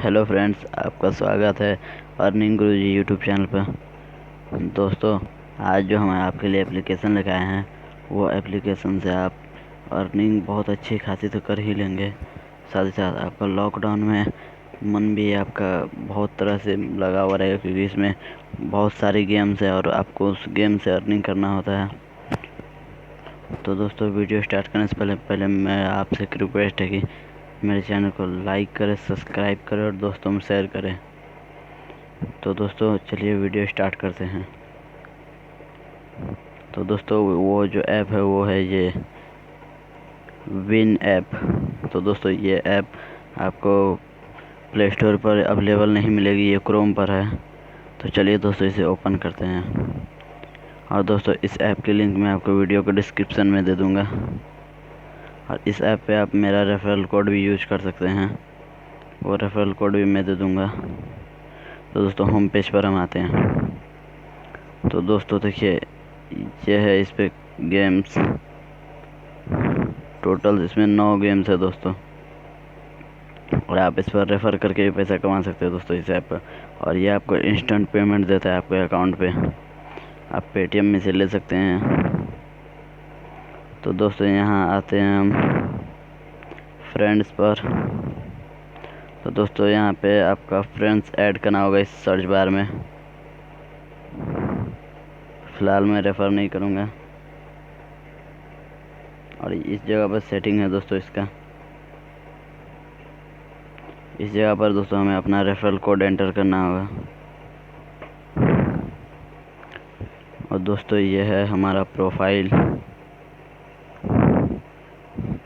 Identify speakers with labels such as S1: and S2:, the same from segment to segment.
S1: Hello friends, आपका स्वागत है अर्निंग गुरुजी यूट्यूब चैनल पर। दोस्तों, आज जो हम आपके लिए एप्लीकेशन लेकर आए हैं, वो एप्लीकेशन से आप अर्निंग बहुत अच्छी खासी तो कर ही लेंगे। साथ ही साथ आपका लॉकडाउन में मन भी आपका बहुत तरह से लगा हुआ रहेगा, क्योंकि इसमें बहुत सारी गेम्स है और आपको उस गेम से अर्निंग करना होता है। तो दोस्तों, वीडियो स्टार्ट करने से पहले मैं आपसे एक रिक्वेस्ट है कि मेरे चैनल को लाइक करें, सब्सक्राइब करें और दोस्तों में शेयर करें। तो दोस्तों, चलिए वीडियो स्टार्ट करते हैं। तो दोस्तों, वो जो ऐप है वो है ये विन ऐप। तो दोस्तों, ये ऐप आपको प्ले स्टोर पर अवेलेबल नहीं मिलेगी, ये क्रोम पर है। तो चलिए दोस्तों, इसे ओपन करते हैं। और दोस्तों, इस ऐप की लिंक मैं आपको वीडियो के डिस्क्रिप्शन में दे दूँगा। और इस ऐप पे आप मेरा रेफरल कोड भी यूज कर सकते हैं, वो रेफरल कोड भी मैं दे दूँगा। तो दोस्तों, होम पेज पर हम आते हैं। तो दोस्तों देखिए, ये है इस पे गेम्स। टोटल इसमें 9 गेम्स है दोस्तों, और आप इस पर रेफ़र करके भी पैसा कमा सकते हैं दोस्तों इस ऐप पर। और ये आपको इंस्टेंट पेमेंट देता है आपके अकाउंट पे, आप पेटीएम में से ले सकते हैं। तो दोस्तों, यहाँ आते हैं हम फ्रेंड्स पर। तो दोस्तों, यहाँ पे आपका फ्रेंड्स ऐड करना होगा इस सर्च बार में। फ़िलहाल मैं रेफ़र नहीं करूँगा। और इस जगह पर सेटिंग है दोस्तों इसका। इस जगह पर दोस्तों हमें अपना रेफरल कोड एंटर करना होगा। और दोस्तों, ये है हमारा प्रोफाइल।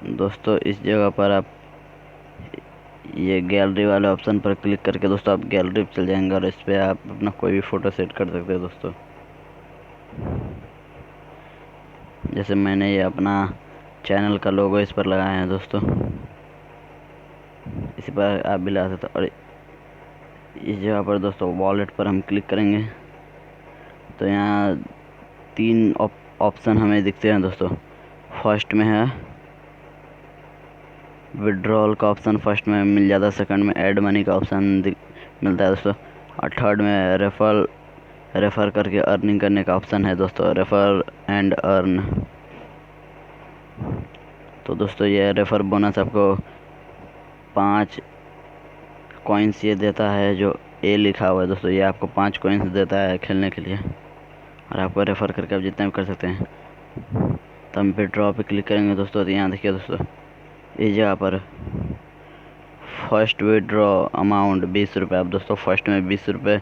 S1: दोस्तों, इस जगह पर आप ये गैलरी वाले ऑप्शन पर क्लिक करके दोस्तों आप गैलरी पर चल जाएंगे, और इस पर आप अपना कोई भी फ़ोटो सेट कर सकते हैं दोस्तों। जैसे मैंने ये अपना चैनल का लोगो इस पर लगाया है दोस्तों, इसी पर आप भी लगा सकते हैं। और इस जगह पर दोस्तों वॉलेट पर हम क्लिक करेंगे तो यहाँ 3 ऑप्शन हमें दिखते हैं दोस्तों। फर्स्ट में है विड्रॉल का ऑप्शन, फर्स्ट में मिल जाता है। सेकंड में ऐड मनी का ऑप्शन मिलता है दोस्तों। और थर्ड में रेफ़र करके अर्निंग करने का ऑप्शन है दोस्तों, रेफ़र एंड अर्न। तो दोस्तों, ये रेफ़र बोनस आपको 5 कॉइन्स ये देता है, जो ए लिखा हुआ है दोस्तों, ये आपको 5 कॉइन्स देता है खेलने के लिए। और आपको रेफ़र करके आप जितना भी कर सकते हैं। तो हम विड्रॉ पे क्लिक करेंगे दोस्तों। तो यहाँ देखिए दोस्तों, इस जगह पर फर्स्ट विड्रॉ अमाउंट 20 रुपये, आप दोस्तों फर्स्ट में 20 रुपये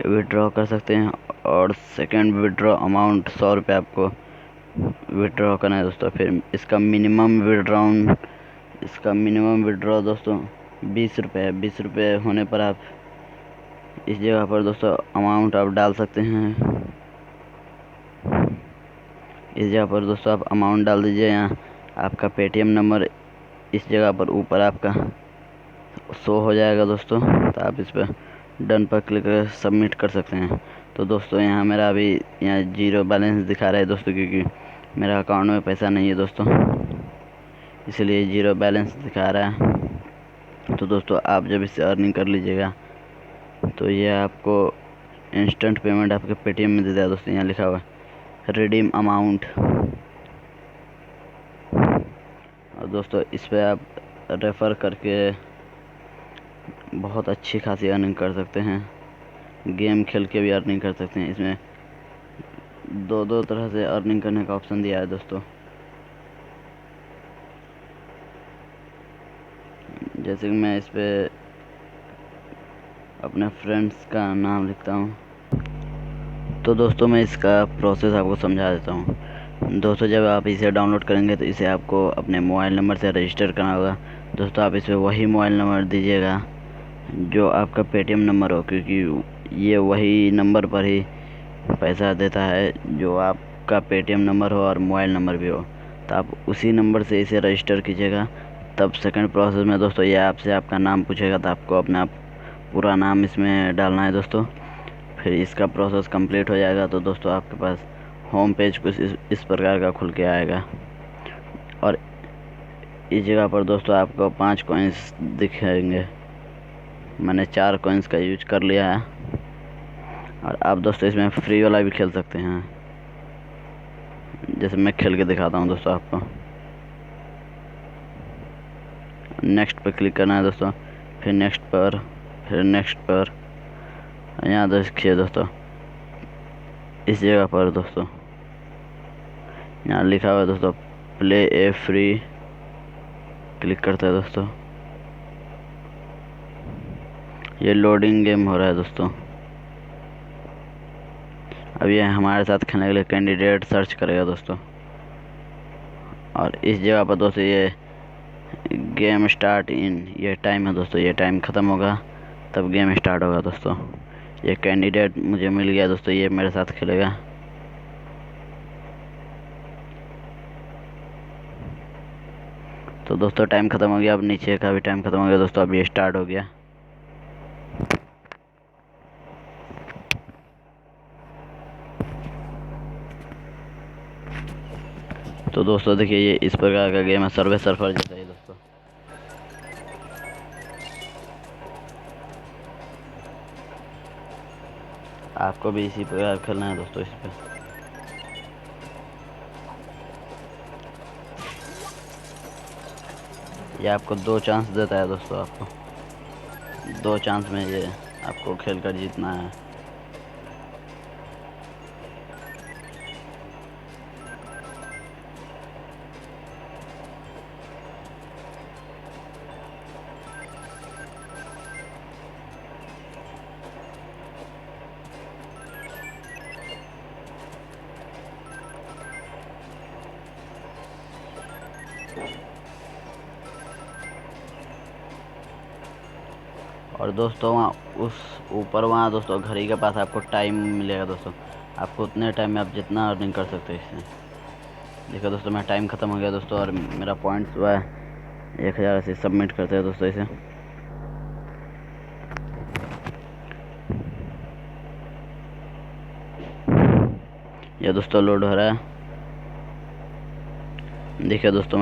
S1: विड्रॉ कर सकते हैं। और सेकंड विड्रॉ अमाउंट 100 रुपये आपको विड्रॉ करना है दोस्तों। फिर इसका मिनिमम विड्रॉ दोस्तों 20 रुपये है। 20 रुपये होने पर आप इस जगह पर दोस्तों अमाउंट आप डाल सकते हैं। इस जगह पर दोस्तों आप अमाउंट डाल दीजिए। यहाँ आपका पेटीएम नंबर इस जगह पर ऊपर आपका शो हो जाएगा दोस्तों। तो आप इस पर डन पर क्लिक कर सबमिट कर सकते हैं। तो दोस्तों, यहाँ मेरा अभी यहाँ 0 बैलेंस दिखा रहा है दोस्तों, क्योंकि मेरा अकाउंट में पैसा नहीं है दोस्तों, इसलिए 0 बैलेंस दिखा रहा है। तो दोस्तों, आप जब इससे अर्निंग कर लीजिएगा तो ये आपको इंस्टेंट पेमेंट आपके पेटीएम में दे देगा दोस्तों। यहाँ लिखा हुआ है रिडीम अमाउंट। और दोस्तों, इस पर आप रेफ़र करके बहुत अच्छी खासी अर्निंग कर सकते हैं। गेम खेल के भी अर्निंग कर सकते हैं। इसमें दो तरह से अर्निंग करने का ऑप्शन दिया है दोस्तों। जैसे कि मैं इस पे अपने फ्रेंड्स का नाम लिखता हूँ। तो दोस्तों, मैं इसका प्रोसेस आपको समझा देता हूँ। दोस्तों, जब आप इसे डाउनलोड करेंगे तो इसे आपको अपने मोबाइल नंबर से रजिस्टर करना होगा दोस्तों। आप इस पर वही मोबाइल नंबर दीजिएगा जो आपका पेटीएम नंबर हो, क्योंकि ये वही नंबर पर ही पैसा देता है जो आपका पेटीएम नंबर हो और मोबाइल नंबर भी हो। तो आप उसी नंबर से इसे रजिस्टर कीजिएगा। तब सेकंड प्रोसेस में दोस्तों ये आपसे आपका नाम पूछेगा, तो आपको अपना पूरा नाम इसमें डालना है दोस्तों। फिर इसका प्रोसेस कंप्लीट हो जाएगा तो दोस्तों आपके पास होम पेज कुछ इस प्रकार का खुल के आएगा। और इस जगह पर दोस्तों आपको 5 कॉइन्स दिखेंगे। मैंने 4 कॉइन्स का यूज कर लिया है। और आप दोस्तों इसमें फ्री वाला भी खेल सकते हैं, जैसे मैं खेल के दिखाता हूँ दोस्तों आपको। नेक्स्ट पर क्लिक करना है दोस्तों, फिर नेक्स्ट पर, फिर नेक्स्ट पर। यहाँ देखिए दोस्तों, इस जगह पर दोस्तों यहाँ लिखा हुआ है दोस्तों प्ले ए फ्री। क्लिक करते हैं दोस्तों, ये लोडिंग गेम हो रहा है दोस्तों। अब ये हमारे साथ खेलने के लिए कैंडिडेट सर्च करेगा दोस्तों। और इस जगह पर दोस्तों ये गेम स्टार्ट इन, ये टाइम है दोस्तों, ये टाइम ख़त्म होगा तब गेम स्टार्ट होगा दोस्तों। ये कैंडिडेट मुझे मिल गया दोस्तों, ये मेरे साथ खेलेगा। तो दोस्तों टाइम ख़त्म हो गया, अब नीचे का भी टाइम ख़त्म हो गया दोस्तों, अब ये स्टार्ट हो गया। तो दोस्तों देखिए, ये इस प्रकार का गेम है, सर्वे सर्फर जैसा है दोस्तों। आपको भी इसी प्रकार खेलना है दोस्तों इस पे। ये आपको 2 चांस देता है दोस्तों, आपको 2 चांस में ये आपको खेल कर जीतना है। और दोस्तों वहाँ उस ऊपर वहाँ दोस्तों घड़ी के पास आपको टाइम मिलेगा दोस्तों, आपको उतने टाइम में आप जितना अर्निंग कर सकते हैं इससे। देखो दोस्तों, मेरा टाइम ख़त्म हो गया दोस्तों और मेरा पॉइंट्स हुआ है 1000। से सबमिट करते हैं दोस्तों इसे। ये दोस्तों लोड हो रहा है। देखिए दोस्तों,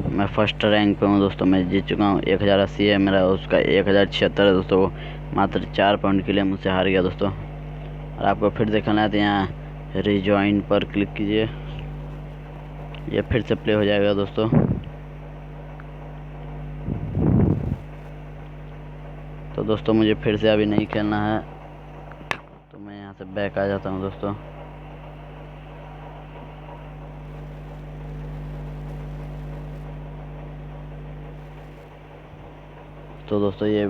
S1: मैं फर्स्ट रैंक पे हूँ दोस्तों, मैं जीत चुका हूँ। 1080 है मेरा, उसका 1076 है दोस्तों। वो मात्र 4 पॉइंट के लिए मुझसे हार गया दोस्तों। और आपको फिर देखना है तो यहाँ रिजॉइन पर क्लिक कीजिए, ये फिर से प्ले हो जाएगा दोस्तों। तो दोस्तों मुझे फिर से अभी नहीं खेलना है, तो मैं यहाँ से बैक आ जाता हूँ दोस्तों। तो दोस्तों ये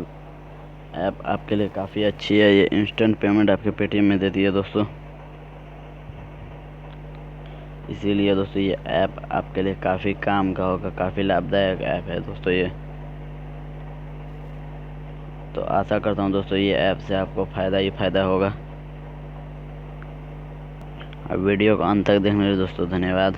S1: ऐप आपके लिए काफ़ी अच्छी है, ये इंस्टेंट पेमेंट आपके पेटीएम में देती है दोस्तों। इसीलिए दोस्तों ये ऐप आपके लिए काफ़ी काम का होगा, काफ़ी लाभदायक ऐप है दोस्तों ये। तो आशा करता हूँ दोस्तों ये ऐप से आपको फ़ायदा ही फ़ायदा होगा। और वीडियो को अंत तक देखने के लिए दोस्तों धन्यवाद।